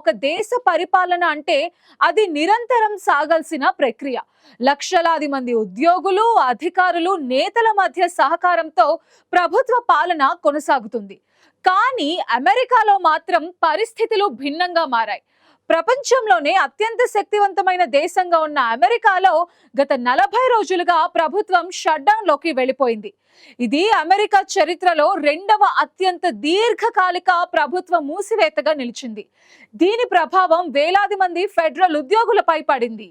ఒక దేశ పరిపాలన అంటే అది నిరంతరం సాగాల్సిన ప్రక్రియ. లక్షలాది మంది ఉద్యోగులు, అధికారులు, నేతల మధ్య సహకారంతో ప్రభుత్వ పాలన కొనసాగుతుంది. కానీ అమెరికాలో మాత్రం పరిస్థితులు భిన్నంగా మారాయి. ప్రపంచంలోనే అత్యంత శక్తివంతమైన దేశంగా ఉన్న అమెరికాలో గత 40 రోజులుగా ప్రభుత్వం షట్ డౌన్ లోకి వెళ్ళిపోయింది. ఇది అమెరికా చరిత్రలో రెండవ అత్యంత దీర్ఘకాలిక ప్రభుత్వ మూసివేతగా నిలిచింది. దీని ప్రభావం వేలాది మంది ఫెడరల్ ఉద్యోగులపై పడింది.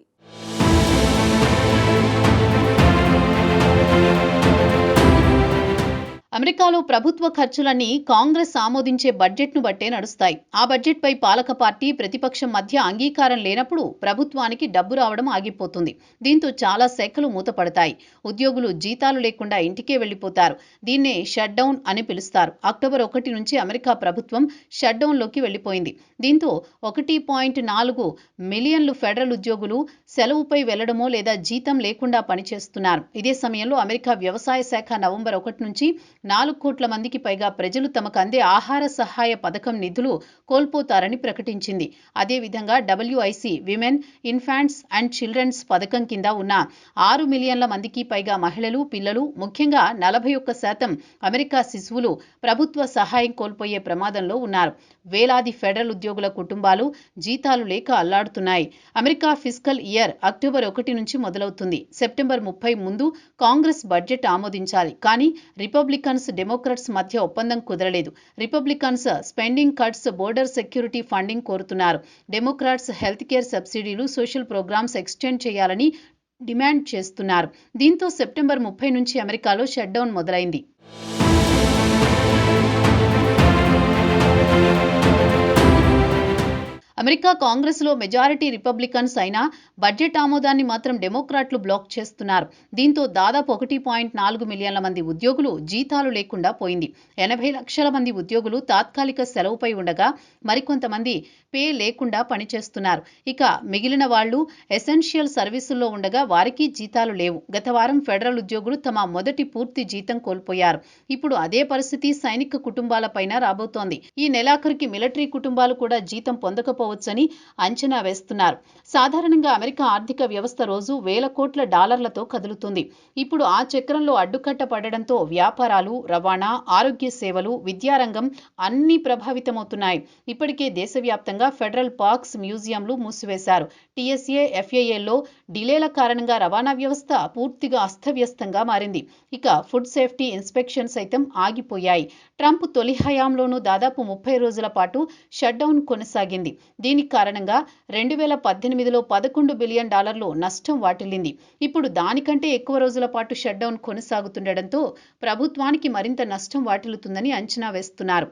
అమెరికాలో ప్రభుత్వ ఖర్చులన్నీ కాంగ్రెస్ ఆమోదించే బడ్జెట్ను బట్టే నడుస్తాయి. ఆ బడ్జెట్పై పాలక పార్టీ, ప్రతిపక్షం మధ్య అంగీకారం లేనప్పుడు ప్రభుత్వానికి డబ్బు రావడం ఆగిపోతుంది. దీంతో చాలా శాఖలు మూతపడతాయి. ఉద్యోగులు జీతాలు లేకుండా ఇంటికే వెళ్లిపోతారు. దీన్నే షట్ డౌన్ అని పిలుస్తారు. అక్టోబర్ 1 నుంచి అమెరికా ప్రభుత్వం షట్ డౌన్లోకి వెళ్లిపోయింది. దీంతో 1.4 మిలియన్లు ఫెడరల్ ఉద్యోగులు సెలవుపై వెళ్లడమో లేదా జీతం లేకుండా పనిచేస్తున్నారు. ఇదే సమయంలో అమెరికా వ్యవసాయ శాఖ నవంబర్ 1 నుంచి 4 కోట్ల మందికి పైగా ప్రజలు తమకు అందే ఆహార సహాయ పథకం నిధులు కోల్పోతారని ప్రకటించింది. అదేవిధంగా WIC women, infants and children's పథకం కింద ఉన్న 6 మిలియన్ల మందికి పైగా మహిళలు, పిల్లలు, ముఖ్యంగా 41% అమెరికా శిశువులు ప్రభుత్వ సహాయం కోల్పోయే ప్రమాదంలో ఉన్నారు. వేలాది ఫెడరల్ ఉద్యోగుల కుటుంబాలు జీతాలు లేక అల్లాడుతున్నాయి. అమెరికా ఫిస్కల్ ఇయర్ అక్టోబర్ 1 నుంచి మొదలవుతుంది. సెప్టెంబర్ 30 ముందు కాంగ్రెస్ బడ్జెట్ ఆమోదించాలి. కానీ రిపబ్లికన్స్, డెమోక్రాట్స్ మధ్య ఒప్పందం కుదరలేదు. Republicans spending cuts, border security funding కోరుతున్నారు. డెమోక్రాట్స్ హెల్త్ కేర్ సబ్సిడీలు, సోషల్ ప్రోగ్రామ్స్ ఎక్స్టెండ్ చేయాలని డిమాండ్ చేస్తున్నారు. దీంతో సెప్టెంబర్ 30 నుంచి అమెరికాలో షట్ డౌన్ మొదలైంది. అమెరికా కాంగ్రెస్లో మెజారిటీ రిపబ్లికన్స్ అయినా బడ్జెట్ ఆమోదాన్ని మాత్రం డెమోక్రాట్లు బ్లాక్ చేస్తున్నారు. దీంతో దాదాపు 1.4 మిలియన్ల మంది ఉద్యోగులు జీతాలు లేకుండా పోయింది. 80 లక్షల మంది ఉద్యోగులు తాత్కాలిక సెలవుపై ఉండగా మరికొంతమంది పే లేకుండా పనిచేస్తున్నారు. ఇక మిగిలిన వాళ్లు ఎసెన్షియల్ సర్వీసుల్లో ఉండగా వారికి జీతాలు లేవు. గత వారం ఫెడరల్ ఉద్యోగులు తమ మొదటి పూర్తి జీతం కోల్పోయారు. ఇప్పుడు అదే పరిస్థితి సైనిక కుటుంబాలపైన రాబోతోంది. ఈ నెలాఖరుకి మిలిటరీ కుటుంబాలు కూడా జీతం పొందకపోవచ్చని అంచనా వేస్తున్నారు. సాధారణంగా అమెరికా ఆర్థిక వ్యవస్థ రోజు వేల కోట్ల డాలర్లతో కదులుతుంది. ఇప్పుడు ఆ చక్రంలో అడ్డుకట్ట పడడంతో వ్యాపారాలు, రవాణా, ఆరోగ్య సేవలు, విద్యారంగం అన్నీ ప్రభావితమవుతున్నాయి. ఇప్పటికే దేశవ్యాప్తంగా ఫెడరల్ పార్క్స్, మ్యూజియంలు మూసివేశారు. TSA, FAAలో డిలేల కారణంగా రవాణా వ్యవస్థ పూర్తిగా అస్తవ్యస్తంగా మారింది. ఇక ఫుడ్ సేఫ్టీ ఇన్స్పెక్షన్ సైతం ఆగిపోయాయి. ట్రంప్ తొలి హయాంలోనూ దాదాపు 30 రోజుల పాటు షట్ డౌన్ కొనసాగింది. దీనికి కారణంగా 2018లో $11 బిలియన్ నష్టం వాటిల్లింది. ఇప్పుడు దానికంటే ఎక్కువ రోజుల పాటు షట్ డౌన్ కొనసాగుతుండటంతో ప్రభుత్వానికి మరింత నష్టం వాటిల్లుతుందని అంచనా వేస్తున్నారు.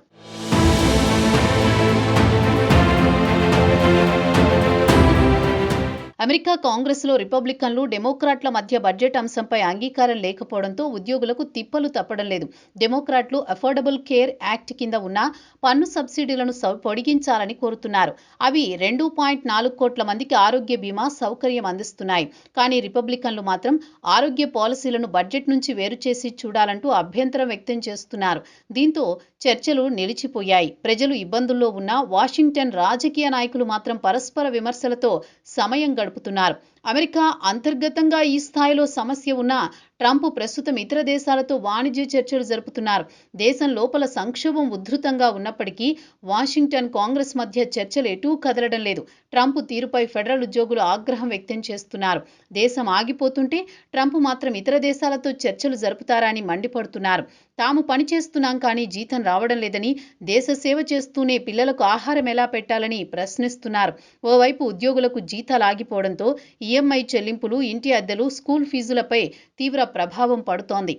అమెరికా కాంగ్రెస్లో రిపబ్లికన్లు, డెమోక్రాట్ల మధ్య బడ్జెట్ అంశంపై అంగీకారం లేకపోవడంతో ఉద్యోగులకు తిప్పలు తప్పడం లేదు. డెమోక్రాట్లు అఫోర్డబుల్ కేర్ యాక్ట్ కింద ఉన్న పన్ను సబ్సిడీలను పొడిగించాలని కోరుతున్నారు. అవి 2.4 కోట్ల మందికి ఆరోగ్య బీమా సౌకర్యం అందిస్తున్నాయి. కానీ రిపబ్లికన్లు మాత్రం ఆరోగ్య పాలసీలను బడ్జెట్ నుంచి వేరు చేసి చూడాలంటూ అభ్యంతరం వ్యక్తం చేస్తున్నారు. దీంతో చర్చలు నిలిచిపోయాయి. ప్రజలు ఇబ్బందుల్లో ఉన్న వాషింగ్టన్ రాజకీయ నాయకులు మాత్రం పరస్పర విమర్శలతో సమయం గడుపుతున్నారు. అమెరికా అంతర్గతంగా ఈ స్థాయిలో సమస్య ఉన్నా ట్రంప్ ప్రస్తుతం ఇతర దేశాలతో వాణిజ్య చర్చలు జరుపుతున్నారు. దేశం లోపల సంక్షోభం ఉధృతంగా ఉన్నప్పటికీ వాషింగ్టన్, కాంగ్రెస్ మధ్య చర్చలు ఎటూ కదలడం లేదు. ట్రంప్ తీరుపై ఫెడరల్ ఉద్యోగులు ఆగ్రహం వ్యక్తం చేస్తున్నారు. దేశం ఆగిపోతుంటే ట్రంప్ మాత్రం ఇతర దేశాలతో చర్చలు జరుపుతారని మండిపడుతున్నారు. తాము పనిచేస్తున్నాం కానీ జీతం రావడం లేదని, దేశ సేవ చేస్తూనే పిల్లలకు ఆహారం ఎలా పెట్టాలని ప్రశ్నిస్తున్నారు. ఓవైపు ఉద్యోగులకు జీతాలు ఆగిపోవడంతో EMI చెల్లింపులు, ఇంటి అద్దెలు, స్కూల్ ఫీజులపై తీవ్ర ప్రభావం పడుతోంది.